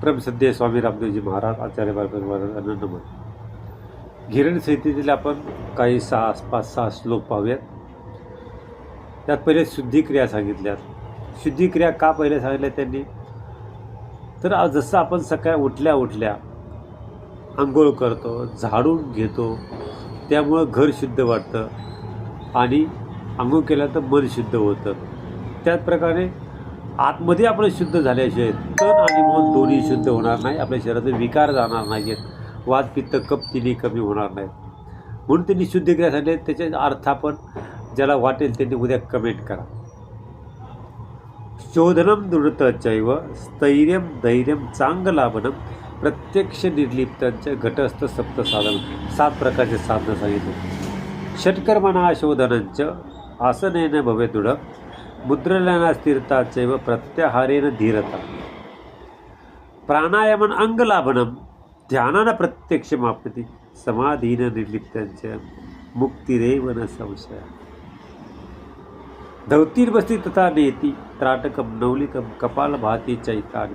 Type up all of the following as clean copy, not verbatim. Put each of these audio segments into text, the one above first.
परमसद्य स्वामी रामदेवजी महाराज, आचार्य बाळकृष्ण नमन. घिरण संहितेतील आपण काही 5-6 श्लोक पाहूयात. त्यात पहिले शुद्धिक्रिया सांगितल्यात. शुद्धिक्रिया का पहिले सांगितल्या त्यांनी, तर जसं आपण सकाळी उठल्या आंघोळ करतो, झाडून घेतो, त्यामुळं घर शुद्ध वाटतं आणि आंघोळ केल्यानंतर मन शुद्ध होतं. त्याचप्रकारे आतमध्ये आपण शुद्ध झाल्याशिवाय तन आणि मन दोन्ही शुद्ध होणार नाही, आपल्या शरीराचे विकार जाणार नाहीत, वात पित्त कफ तिन्ही कमी होणार नाहीत. म्हणून त्यांनी शुद्धिक्रिया सांगितले. त्याचे अर्थ आपण ज्याला वाटेल त्यांनी उद्या कमेंट करा. शोधनम दृढतचैव स्थैर्यम धैर्यम चांगलाभनम प्रत्यक्ष निर्लिप्तांचे घटस्थ सप्त साधन, 7 प्रकारचे साधनं सांगितले. षट्कर्मणा शोधनंच आसनेन भवे दृढ मुद्रलेना स्थिरताचैव प्रत्याहारेण धीरता प्राणायामन अंगलाभनम ध्यानानं प्रत्यक्षमाप्यति समाधीन निर्लिप्तांचे मुक्तिरेव न संशय. धौतीर्वस्ति तथा नेति त्राटकम नवलिकम कपालभाती चैतानि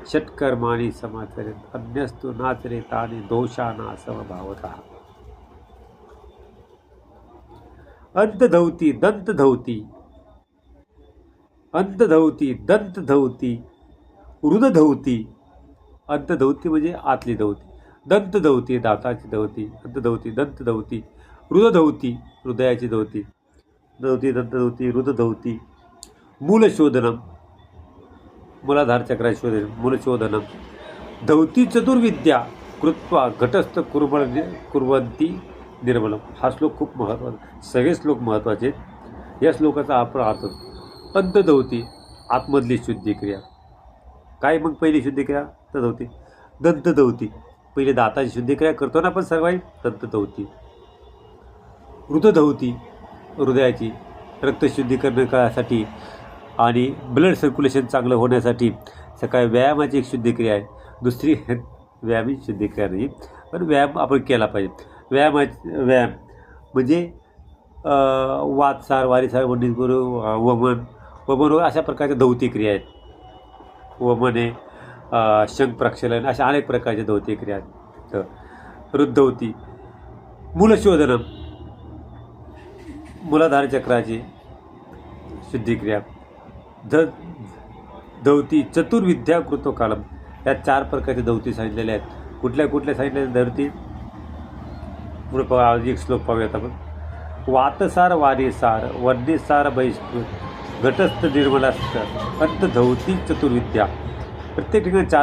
षट्कर्माणि समाचरेत् अन्यस्तु नाचरेतानि दोषाना समभावतः. अंतधौती दंतधौती अंतधौती दंतधौती हृदधौती. अंतधौती म्हणजे आतली धौती, दंतधौती दाताची धौती, अंतधौती दंतधौती, हृदधौती हृदयाची धौती, धौती दंतधौती हृदधौती. मूलशोधनम मूलाधार चक्रा शोधन मूलशोधनम. धौती चतुर्विद्या कृत्वा घटस्थ कुर्वन्ति निर्मलम. हा श्लोक खूप महत्त्वाचा, सगळे श्लोक महत्त्वाचे आहेत. या श्लोकाचा आपण अर्थ अंतधौती आतमधली शुद्धिक्रिया. काय मग पहिली शुद्धिक्रिया अंतधौती. दंतधौती पहिले दाताची शुद्धिक्रिया करतो ना आपण सर्वांनी, दंतधौती. हृदधौती हृदयाची रक्तशुद्धीकरण करण्यासाठी आणि ब्लड सर्क्युलेशन चांगलं होण्यासाठी सकाळी व्यायामाची एक शुद्धिक्रिया आहे. दुसरी व्यायामी शुद्धिक्रिया नाही, पण व्यायाम आपण केला पाहिजे. व्यायाम म्हणजे वातसार वारीसार वंडित गुरु वमन अशा प्रकारच्या धौती क्रिया आहेत. वमन आहे, शंख प्रक्षालन, अशा अनेक प्रकारच्या धौती क्रिया आहेत. हृदधौती. मूलशोधनम मूलाधार चक्राची शुद्धिक्रिया. धौती चतुर्विद्या कृतोकालम. या 4 प्रकारच्या धौती सांगितलेल्या आहेत. कुठल्या सांगितलेल्या धौती पुढे एक श्लोक पाहूयात आपण. वातसार वारीसार वन्यसार बहिष्कृत घटस्थ निर्मलास्थ अंतधौती चतुर्विद्या. प्रत्येक ठिकाणी 4